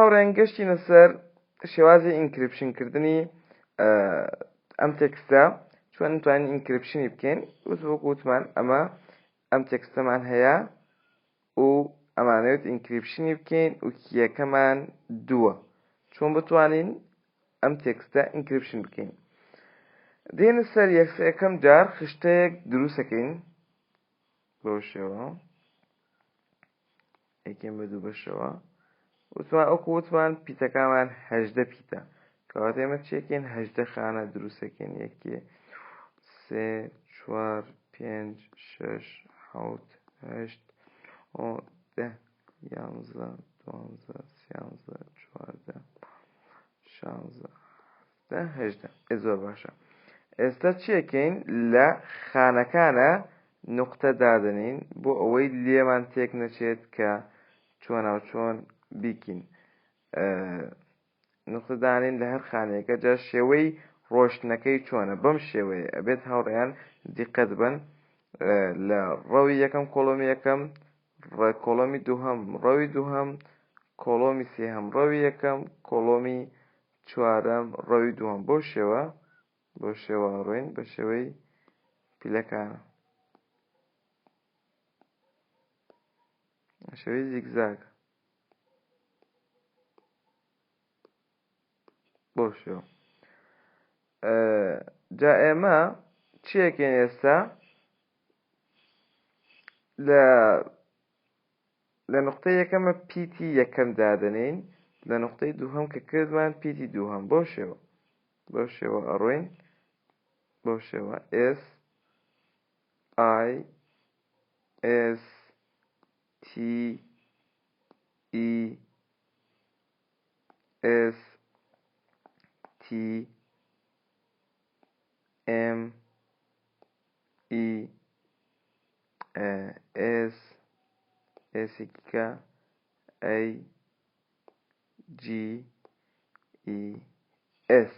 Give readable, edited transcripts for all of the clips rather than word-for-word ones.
هاوڕێن گەشتینە سەر شێوازی ئینکریپشن کردنی ئەم تێکستە چۆن نتوانین ئینکریپشنی بکەین وەکو وتمان ئەمە ئەم تێکستەمان هەیە و ئەمانەوێت ئینکریپشنی بکەین و کیەکەمان دووە چۆن بتوانین ئەم تێکستە ئینکریپشن بکەین دێنە سەر یەکەم جار خشتەیەک دروستەکەین بۆ شێوە یەکێن بە دوو بەشەوە وتمان پیتەکانمان 18 پیتە کەواتە ئێمە چێکین 18 خانە دروستەکەین 1 3 4 5 6 7 8 10 11 12 13 14 16 18 زۆر باشە ئێستا چێکین لە خانەکانە نقطە دادنین بۆ ئەوەی لێمان تێک نەچێت کە چۆن بیکین نقطە دانین لە هەر خانەیەکە جا شێوەی ڕۆشتنەکەی چۆنە بەم شێوەیە ئەبێت هاوڕێیان دیقەت بن لە ڕەوی یەکەم کۆڵۆمی یەکەم کۆڵۆمی دووهەم ڕەوی دووهەم کۆڵۆمی سێهەم ڕەوی یەکەم کۆڵۆمی چوارەم ڕەوی دووهەم بۆ شێوە ڕۆین بە شێوەی پیلەکانە شێوەی زیگزاگ بۆ شێوە جا ئێمە چیەکەین ئێستا لە نقطەی یەکەمە پیتی یەکەم دادنین لە نقطەی دووهەم کە کردمان پیتی دووهەم بۆ شێوە ئەڕۆین بۆ شێوە S I S T E S T M E S S A G E S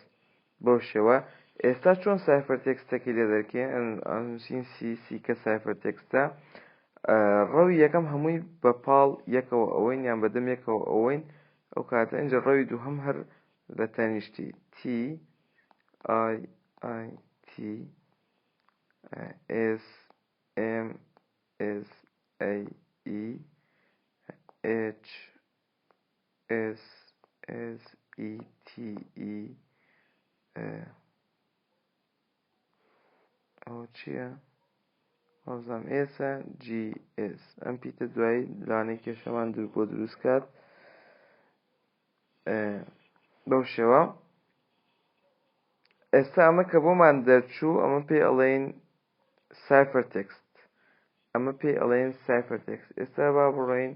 بۆ شێوە ئێستا چۆن سایفەر تێکستەکەی لێ دەرکەین ئەنووسین سی کە سایفەر تێکستە ڕەوی یەکەم هەمووی بە پاڵ یەکەوە ئەوەین یان بەدەم یەکەوە ئەوەین ئەو کاتە ئەنجە ڕەوی دووهەم هەر لە تەنیشتی T I I T S M S A E H S S E T E ئەو چییە؟ هەوزام ئێسە GS ئەم پیتە دوایی لانەی کێشەمان بۆ دروست کات بەو شێوە ئێستا ئەمە کە بۆمان دەرچوو ئەمە پێی ئەڵێن سایفەر تێکست ئێستا با بڕۆین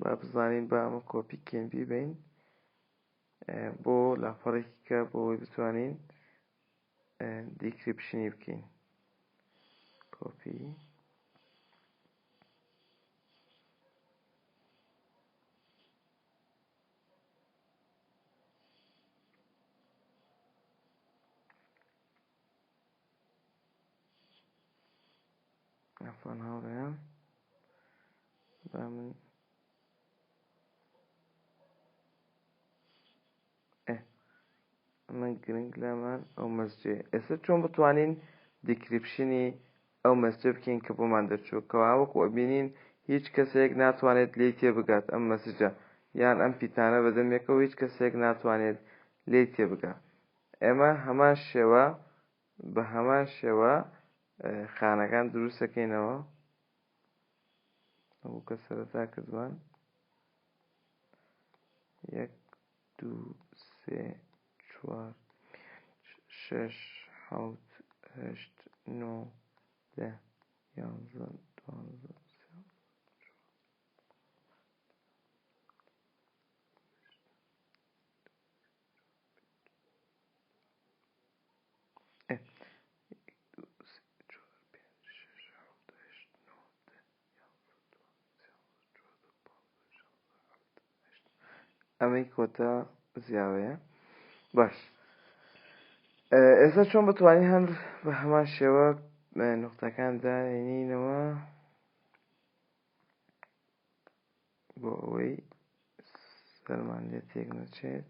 با بزانین با ئەمە کۆپی کێن بیبین بۆ لاپەڕێکی کە بۆ ئەوەی بتوانین دیکریپشنی بکەین کۆپی ئەفان هاوڕێیان با من ئەمە گرنگ لامان ئەو مەسجێ ئێستا چۆن بتوانین دیکریپشنی ئەو مەسجە بکەین کە بۆمان دەرچوو کەوا وەکو ئەبینین هیچ کەسێک ناتوانێت لێی تێبگات ئەم مەسجە یان ئەم پیتانە بەدەمێکەوە هیچ کەسێک ناتوانێت لێی تێبگات ئێمە بە هەمان شێوە خانەکان دروست دەکەینەوە ئەو کە سەرەتا کردوان 1 2 3 4 6 7 8 9 10 11 12 ئەمەی کۆتا زیاوەیە باش ئێستا چۆن بتوانین هەر بە هەمان شێوە نقطەکان دانێنینەوە بۆ ئەوەی سەرمان لێ تێک نەچێت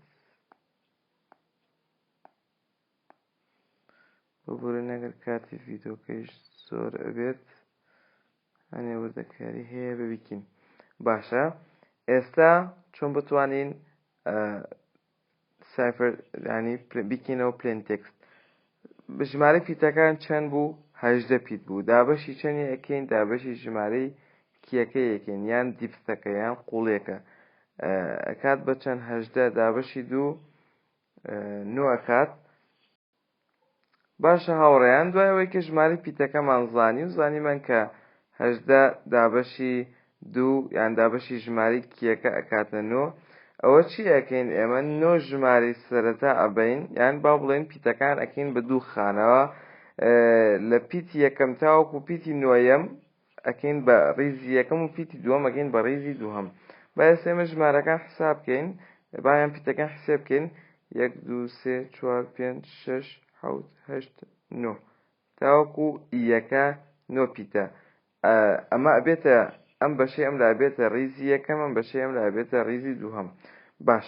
بۆ بورن ئەگەر کاتی ڤیدۆکەیش زۆر ئەبێت هەنێ وردەکاری هەیە ببیکین. باشە ئێستا چۆن بتوانین سایفەر ینی بیکینەوە پلین تێکست. ژمارەی پیتەکان چەند بوو؟ 18 پیت بوو. دابەشی چەندی ئەکەین؟ دابەشی ژمارەی کیەکەی یەکەین یان دیپستەکە یان قوڵێکە ئەکات بە چەند 18 دابەشی 2 9 ئەکات. باشە هاوڕێیان دوای ئەوەی کە ژمارەی پیتەکەمان زانی و زانیمان کە 18 دابەشی 2 یان دابەشی ژمارەی کیەکە ئەکاتە 9 ئەوە چی ئەکەین؟ ئێمە 9 ژمارەی سەرەتا ئەبین یان با بڵێن پیتەکان ئەکەین بە دوو خانەوە لە پیتی یەکەم تاوەکو پیتی نۆیەم ئەکەین بە ڕیزی یەکەم و پیتی دووەم ئەکەین بە ڕیزی دووهەم. باەسێ ئێمە ژمارەکان حساب بکەین بایان پیتەکان حساب بکەین 1 2 3 4 5 6 7 8 9 تاوەکو یەکە 9 پیتە ئەمە ئەبێتە ئەم بەشەی ئەم لا بێتە ڕیزی یەکەم ئەم بەشەی ئەم لا بێتە ڕیزی دووهەم. باش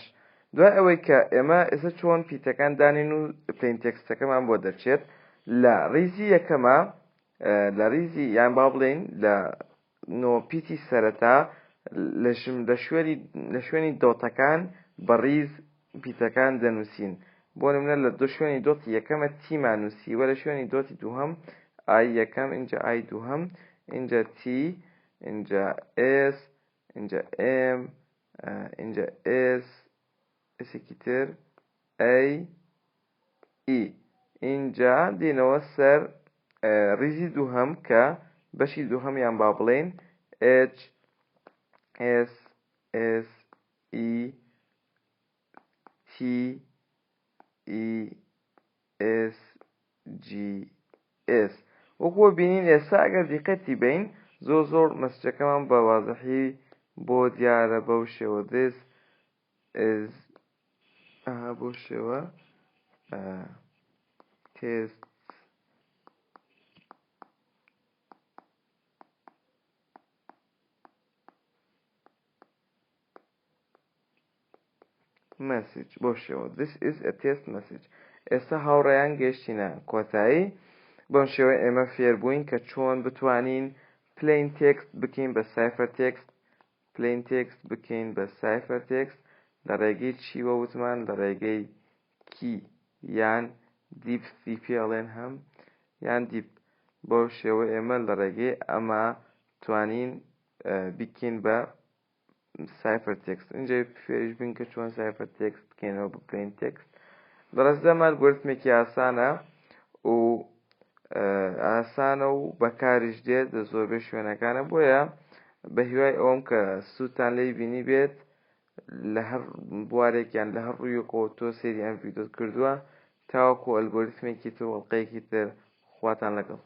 دوای ئەوەی کە ئێمە ئێستا چۆن پیتەکان دانین و پلین تێکستەکەمان بۆ دەرچێت لە ڕیزی یەکەمە لە ریزی یان با بڵێن لە نۆپیتی سەرەتا لە شوێنی دۆتەکان بە ڕیز پیتەکان دەنووسین. بۆ نمونە لە شوێنی دۆتی یەکەمە تیمان نووسیوە لە شوێنی دۆتی دووهەم ئای یەکەم اینجا ئای دووهەم اینجا تی اینجا ئس اینجا ئم اینجا ئس ئسێکی تر ئەی ئی اینجا دێنەوە سەر ڕیزی دووهەم کە بەشی دووهەمیان با بڵێن H S S E T E S G S. وەکو بینین ئێستا ئەگەر دیقەتی بین زۆر مەسجەکەمان بە وازەحی بۆ دیارە بەو شێوە this is بۆ شێوە test message بۆ شێوە this is a test message. ئێستا هاوڕێیان گەیشتینە کۆتایی بۆم شێوە ئێمە فێربووین کە چۆن بتوانین پلین تێکست بکەین بە سایفەر تێکست پلین تێکست بکەین بە سایفەر تێکست لە ڕێگەی چیوە وتمان لە ڕێگەی کی یان دیپ پێڵێن هەم یان دیپ. بۆ شێوە ئێمە لە ڕێگەی ئەمە توانین بکەین بە سایفەر تێکست. اینجا فێریش بین کە چۆن سایفەر تێکست بکەینەوە بە پلین تێکست. بەڕێزەمان گوێرتمێکی ئاسانە و بەکاریش دێت لە زۆربەی شوێنەکانە بۆیە بە هیوای ئەوم کە سوودتان لێی بینی بێت لە هەر بوارێکیان لە هەر ڕوویەکەوە تۆ سێری ئەم ڤیدۆت کردووە تاوەکو ئەلگۆریتمێکی تر وەڵقەیەکی تر خواتان لەگەڵ.